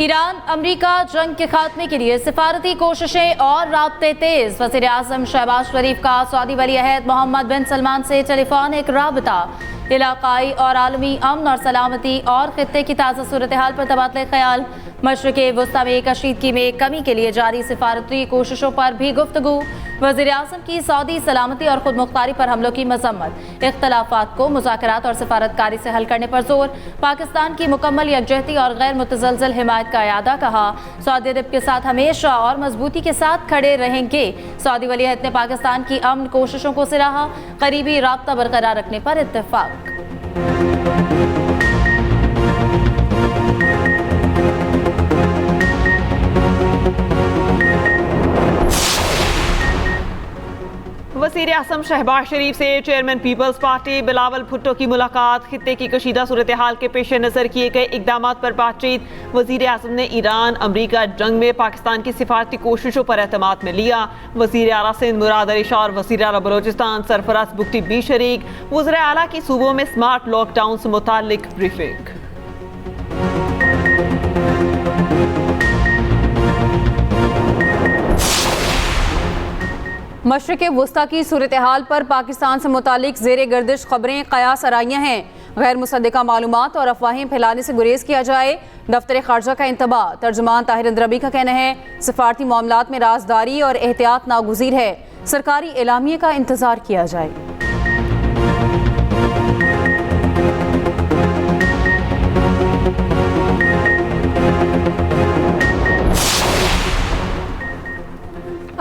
Iran अमरीका जंग के खात्मे के लिए सिफारती कोशिशें और राब्ते तेज। वज़ीर आज़म शहबाज शरीफ का सऊदी वली अहद मोहम्मद बिन सलमान से टेलीफोनिक राबता, इलाकाई और आलमी अमन और सलामती और खित्ते की ताज़ा सूरत हाल पर तबादले ख्याल। मशरिक़ वस्ता में कशीदगी में कमी के लिए जारी सिफारती कोशिशों पर भी गुफ्तगू। वज़ीर आज़म की सऊदी सलामती और खुद मुख्तारी पर हमलों की मजम्मत। इख्तलाफात को मुज़ाकरात और सिफारतकारी से हल करने पर जोर। पाकिस्तान की मुकम्मल यकजहती और गैर मुतज़लज़ल हिमायत का इयादा। कहा, सऊदी अरब के साथ हमेशा और मजबूती के साथ खड़े रहेंगे। सऊदी वली अहद ने पाकिस्तान की अमन कोशिशों को सराहा। करीबी राब्ता बरकरार रखने पर इत्तेफाक। वज़ीर आज़म शहबाज शरीफ से chairman people's party Bilawal Bhutto की मुलाकात। खित्ते की कशीदा सूरत हाल के पेश नज़र किए गए इकदाम पर बातचीत। वज़ीर आज़म ने ईरान अमरीका जंग में पाकिस्तान की सिफारती कोशिशों पर एतमाद में लिया। वज़ीर आला सिंध मुराद अली शाह और वज़ीर आला बलोचिस्तान सरफराज बुगटी भी शरीक। वज़ीर आला की सूबों में स्मार्ट लॉकडाउन से मुताल्लिक ब्रीफिंग। मशरिक़ वस्ता की सूरत हाल पर पाकिस्तान से मुतालिक ज़ेरे गर्दिश खबरें कयास आराइयाँ हैं। गैर मुसद्दिक़ा मालूमात और अफवाहें फैलाने से गुरेज किया जाए। दफ्तर खारजा का इंतबाह। तर्जुमान ताहिर अंद्रबी का कहना है, सिफारती मामलात में राजदारी और एहतियात नागुज़ीर है। सरकारी एलामिये का इंतज़ार किया जाए।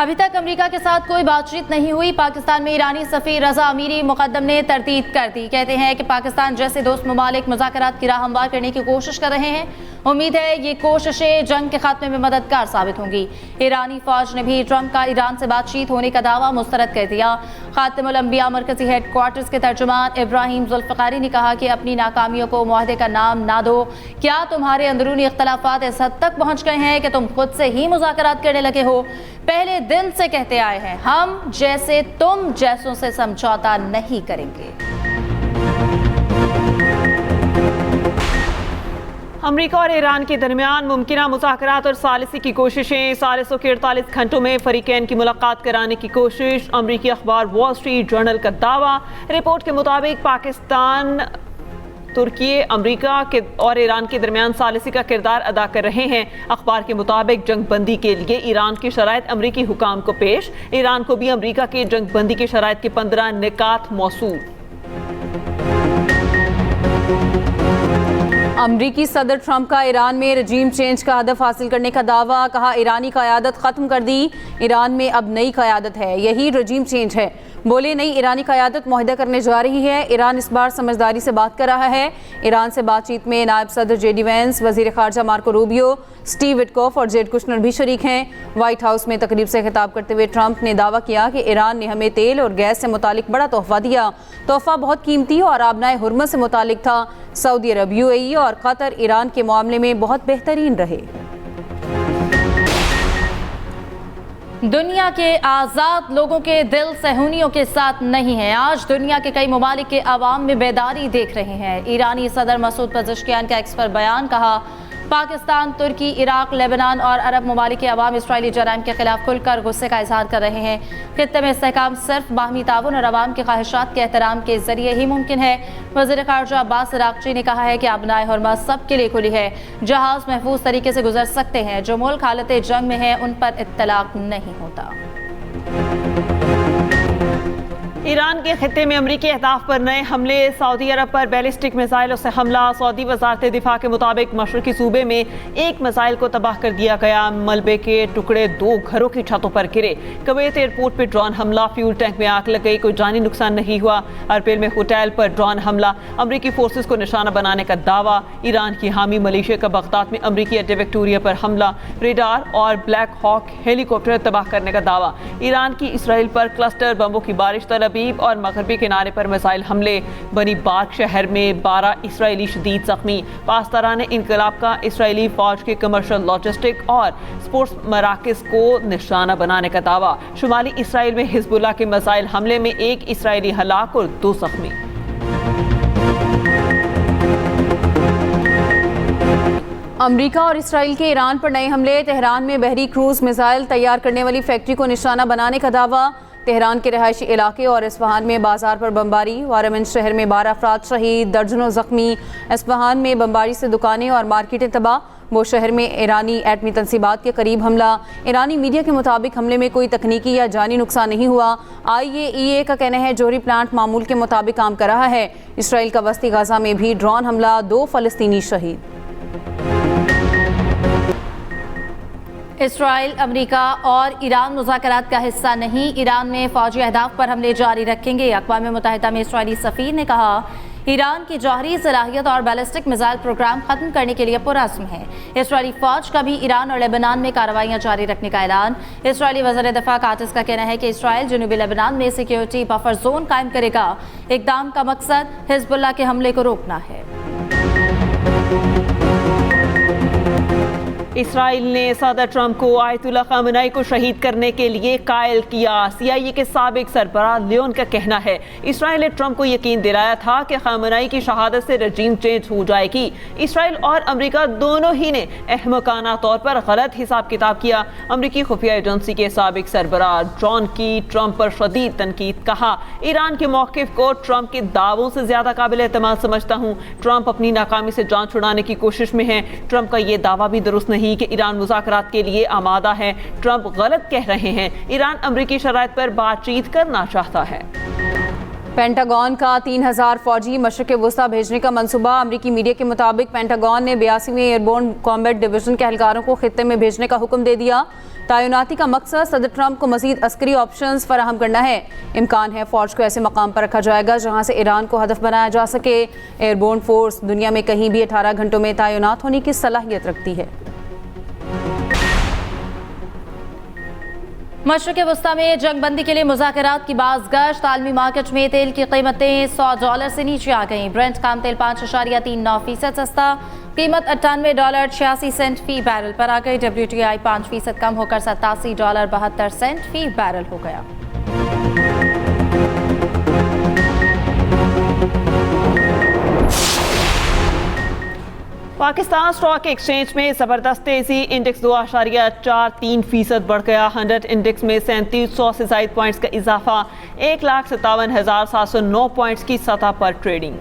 अभी तक अमेरिका के साथ कोई बातचीत नहीं हुई। पाकिस्तान में ईरानी सफ़ीर रजा अमीरी मुकद्दम ने तरदीद कर दी। कहते हैं कि पाकिस्तान जैसे दोस्त ममालिक मुज़ाकरात की राह हमवार करने की कोशिश कर रहे हैं। उम्मीद है ये कोशिशें जंग के खात्मे में मददगार साबित होंगी। ईरानी फौज ने भी ट्रंप का ईरान से बातचीत होने का दावा मुस्तरद कर दिया। खातिमुल अंबिया मरकजी हेड क्वार्टर्स के तर्जुमान इब्राहिम जुल्फ़िकारी ने कहा कि अपनी नाकामियों को मुआहदे का नाम ना दो। क्या तुम्हारे अंदरूनी इख्तलाफात इस हद तक पहुँच गए हैं कि तुम खुद से ही मुज़ाकरात करने लगे हो? पहले दिन से कहते आए हैं, हम जैसे तुम जैसों से समझौता नहीं करेंगे। अमरीका और ईरान के दरमियान मुमकिना मुज़ाकरात और सालिसी की कोशिशें। 48 घंटों में फरीकैन की मुलाकात कराने की कोशिश। अमरीकी अखबार वॉल स्ट्रीट जर्नल का दावा। रिपोर्ट के मुताबिक पाकिस्तान, तुर्की, अमरीका के और ईरान के दरमियान सालिसी का किरदार अदा कर रहे हैं। अखबार के मुताबिक जंग बंदी के लिए ईरान की शराइत अमरीकी हुकाम को पेश। ईरान को भी अमरीका के जंग बंदी की शराइत के 15 निकात मौसूल। अमरीकी सदर ट्रंप का ईरान में रजीम चेंज का हदफ हासिल करने का दावा। कहा, ईरानी क़यादत ख़त्म कर दी, ईरान में अब नई क़यादत है, यही रजीम चेंज है। बोले, नई ईरानी क़यादत मुआहदा करने जा रही है। ईरान इस बार समझदारी से बात कर रहा है। ईरान से बातचीत में नायब सदर JD वैंस, वज़ीर ख़ारजा मार्को रूबियो, स्टीव विटकॉफ और जेड कुशनर भी शरीक हैं। वाइट हाउस में तकरीब से खिताब करते हुए ट्रंप ने दावा किया कि ईरान ने हमें तेल और गैस से मुतालिक बड़ा तोहफा दिया। तोहफा बहुत कीमती और आबनाए हुर्मत से मुतालिक था। सऊदी अरब, UAE और कतर ईरान के मामले में बहुत बेहतरीन रहे। दुनिया के आज़ाद लोगों के दिल सहूनियों के साथ नहीं है। आज दुनिया के कई ममालिक के अवाम में बेदारी देख रहे हैं। ईरानी सदर मसूद पज़ेश्कियान का एक्स पर बयान। कहा, पाकिस्तान, तुर्की, इराक, लेबनान और अरब ममालिक के अवाम इसराइली जराइम के खिलाफ खुलकर गुस्से का इजहार कर रहे हैं। खित्ते में इस्तेहकाम सिर्फ बाहमी ताउन और अवाम के ख्वाहिशात के एहतराम के जरिए ही मुमकिन है। वज़ीर ख़ारजा अब्बास अराग़ची ने कहा है कि अबनाए हुर्मत सबके लिए खुली है। जहाज महफूज तरीके से गुजर सकते हैं। जो मुल्क हालत जंग में है उन पर इत्तलाक नहीं होता। ईरान के खित्ते में अमरीकी अहदाफ पर नए हमले। सऊदी अरब पर बैलिस्टिक मिसाइलों से हमला। सऊदी वज़ारत दिफा के मुताबिक मशरक़ी सूबे में एक मिसाइल को तबाह कर दिया गया। मलबे के टुकड़े 2 घरों की छतों पर गिरे। कुवैत एयरपोर्ट पर ड्रोन हमला। फ्यूल टैंक में आग लग गई, कोई जानी नुकसान नहीं हुआ। अरबिल में होटल पर ड्रोन हमला। अमरीकी फोर्सेस को निशाना बनाने का दावा। ईरान की हामी मलेशिया का बगदाद में अमरीकी अड्डे विक्टोरिया पर हमला। रेडार और ब्लैक हॉक हेलीकॉप्टर तबाह करने का दावा। ईरान की इसराइल पर क्लस्टर बमों की बारिश। तलअबीब और मगरबी किनारे पर मिसाइल हमले। बनी बार्क शहर में 12 इसराइली शदीद जख्मी। पासदारान इनकलाब का इसराइली फौज के कमर्शियल, लॉजिस्टिक और स्पोर्ट्स मराकज़ को निशाना बनाने का दावा। शुमाली इसराइल में हिजबुल्लाह के मिसाइल हमले में 1 इसराइली हलाक और 2 जख्मी। अमेरिका और इसराइल के ईरान पर नए हमले, तेहरान में बहरी क्रूज मिसाइल तैयार करने वाली फैक्ट्री को निशाना बनाने का दावा, तेहरान के रहायशी इलाके और इस्फहान में बाजार पर बमबारी, वारामंज शहर में 12 अफराद शहीद, दर्जनों जख्मी, इस्फहान में बमबारी से दुकानें और मार्केटें तबाह, वो शहर में ईरानी एटमी तंसीबात के करीब हमला। ईरानी मीडिया के मुताबिक हमले में कोई तकनीकी या जानी नुकसान नहीं हुआ। IAEA का कहना है जोहरी प्लांट मामूल के मुताबिक काम कर रहा है। इसराइल का वस्ती गाजा में भी ड्रोन हमला, 2 फलस्तीनी शहीद। इसराइल, अमेरिका और ईरान मुज़ाकरात का हिस्सा नहीं, ईरान में फौजी अहदाफ पर हमले जारी रखेंगे। अक़वाम मुत्तहिदा में इसराइली सफ़ीर ने कहा ईरान की जौहरी सलाहियत और बैलिस्टिक मिसाइल प्रोग्राम खत्म करने के लिए पुरअज़्म है। इसराइली फौज का भी ईरान और लेबनान में कार्रवाइयाँ जारी रखने का ऐलान। इसराइली वज़ीर दिफ़ा कातिस का कहना है कि इसराइल जनूबी लेबनान में सिक्योरिटी बफर जोन कायम करेगा। इक़दाम का मकसद हिज़्बुल्लाह के हमले को रोकना है। इसराइल ने सदर ट्रंप को आयतुल्लाह ख़ामेनी को शहीद करने के लिए कायल किया। CIA के साबिक सरबराह लियोन का कहना है इसराइल ने ट्रंप को यकीन दिलाया था कि ख़ामेनी की शहादत से रजीम चेंज हो जाएगी। इसराइल और अमेरिका दोनों ही ने अहमकाना तौर पर गलत हिसाब किताब किया। अमेरिकी खुफिया एजेंसी के साबिक सरबराह जॉन की ट्रंप पर शदीद तनकीद, कहा ईरान के मौक़िफ़ को ट्रंप के दावों से ज़्यादा काबिल एतमाद समझता हूँ। ट्रंप अपनी नाकामी से जान छुड़ाने की कोशिश में है। ट्रंप का ये दावा भी दुरुस्त नहीं कि ईरान मुज़ाकरात के लिए आमादा है। ट्रंप गलत कह रहे हैं। ईरान अमरीकी शराइत पर बातचीत करना चाहता है। पेंटागन का 3000 फौजी मशरिक़ वुस्ता भेजने का मंसूबा। अमरीकी मीडिया के मुताबिक पेंटागन ने 82वें एयरबोर्न कॉम्बैट डिवीजन के एहलकारों को खित्ते में भेजने का हुक्म दे दिया। तैनाती का मकसद सदर ट्रंप को मज़ीद अस्करी ऑप्शंस फराहम करना है। इम्कान है फ़ौज को ऐसे मकाम पर रखा जाएगा जहां से ईरान को हदफ बनाया जा सके। एयरबोर्न फोर्स दुनिया में कहीं भी 18 घंटों में तैनात होने की सलाहियत रखती है। मशरिक़ वस्ता में जंगबंदी के लिए मुज़ाकरात की बाज़गश्त। आलमी मार्केट में तेल की कीमतें $100 से नीचे आ गईं। ब्रेंट खाम तेल 5.39% सस्ता, कीमत $98.86 फी बैरल पर आ गई। WTI 5% कम होकर $87.72 फी बैरल हो गया। पाकिस्तान स्टॉक एक्सचेंज में ज़बरदस्त तेजी, इंडेक्स 2.43% बढ़ गया। 100 इंडेक्स में 3700 से ज़ायद पॉइंट्स का इजाफा, 1,57,709 पॉइंट्स की सतह पर ट्रेडिंग।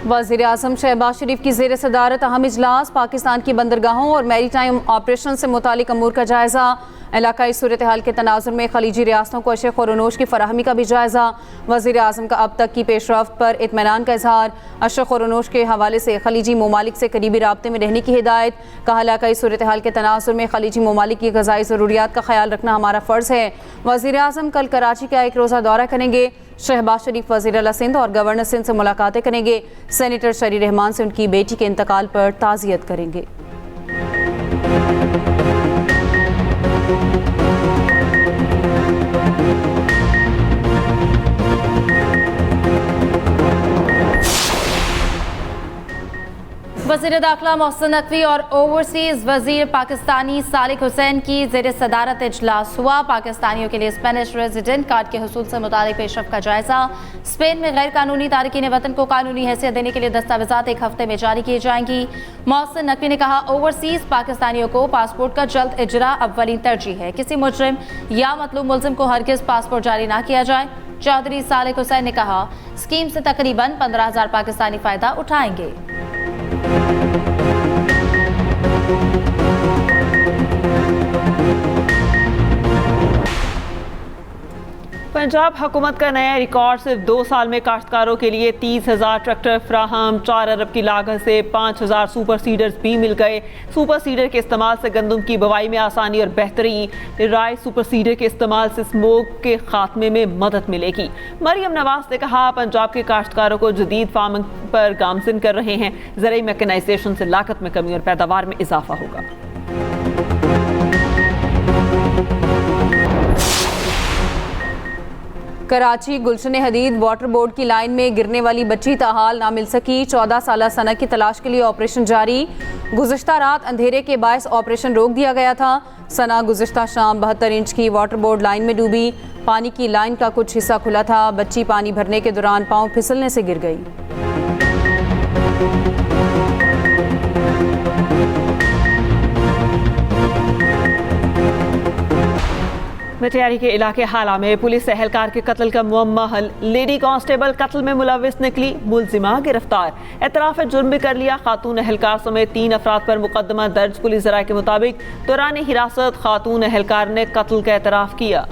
वज़ीर आज़म शहबाज शरीफ की ज़ेर सदारत अहम इजलास। पाकिस्तान की बंदरगाहों और मैरी टाइम ऑपरेशन से मुतालिक अमूर का जायज़ा। इलाकाई सूरत हाल के तनाजुर में खलीजी रियासतों को अशे खुरनोश की फराहमी का भी जायज़ा। वज़ीर आज़म का अब तक की पेशरफ्त पर इत्मीनान का इजहार। अशे खुरनोश के हवाले से खलीजी ममालिक से करीबी राब्ते में रहने की हिदायत। कहा इलाकाई सूरत हाल के तनाजुर में खलीजी ममालिक की ग़ज़ाई ज़रूरियात का ख्याल रखना हमारा फ़र्ज़ है। वज़ीर आज़म कल कराची का 1 रोज़ा दौरा करेंगे। शहबाज शरीफ वज़ीर आला सिंध और गवर्नर सिंध से मुलाकातें करेंगे। सेनेटर शरी रहमान से उनकी बेटी के इंतकाल पर ताज़ियत करेंगे। वज़ीर दाखिला मोहसिन नकवी और ओवरसीज़ वज़ीर पाकिस्तानी सालिक हुसैन की ज़ेर सदारत इजलास हुआ। पाकिस्तानियों के लिए स्पेनिश रेजिडेंट कार्ड के हुसूल से मुतालिक पेशरफ का जायज़ा। स्पेन में गैर कानूनी तारकीन वतन को कानूनी हैसियत देने के लिए दस्तावेज़ात 1 हफ्ते में जारी किए जाएंगी। मोहसिन नकवी ने कहा ओवरसीज़ पाकिस्तानियों को पासपोर्ट का जल्द इजरा अव्वलीन तरजीह है। किसी मुजरिम या मतलूब मुलजिम को हरगिज़ पासपोर्ट जारी ना किया जाए। चौधरी सालिक हुसैन ने कहा स्कीम से तकरीबन 15,000 पाकिस्तानी फ़ायदा उठाएंगे। पंजाब हुकूमत का नया रिकॉर्ड, सिर्फ 2 साल में काश्तकारों के लिए 30,000 ट्रैक्टर फ्राहम। 4 अरब की लागत से 5,000 सुपर सीडर्स भी मिल गए। सुपर सीडर के इस्तेमाल से गंदम की बुवाई में आसानी और बेहतरी। राय सुपर सीडर के इस्तेमाल से स्मोक के खात्मे में मदद मिलेगी। मरियम नवाज ने कहा पंजाब के काश्तकारों को जदीद फार्मिंग पर गामजिन कर रहे हैं। ज़राई मैकेनाइजेशन से लागत में कमी और पैदावार में इजाफा होगा। कराची गुलशन हदीद वाटर बोर्ड की लाइन में गिरने वाली बच्ची ताहाल ना मिल सकी। 14 साल सना की तलाश के लिए ऑपरेशन जारी। गुज़श्ता रात अंधेरे के बायस ऑपरेशन रोक दिया गया था। सना गुज़श्ता शाम 72 इंच की वाटर बोर्ड लाइन में डूबी। पानी की लाइन का कुछ हिस्सा खुला था। बच्ची पानी भरने के दौरान पाँव फिसलने से गिर गई। मटियारी के इलाके हाला में पुलिस एहलकार के कत्ल का मुअम्मा हल। लेडी कांस्टेबल कत्ल में मुलविस निकली, मुलजिमा गिरफ्तार। एतराफ जुर्म भी कर लिया। खातून एहलकार समेत 3 अफराद पर मुकदमा दर्ज। पुलिस जराये के मुताबिक दौरान हिरासत खातून एहलकार ने कत्ल का एतराफ किया।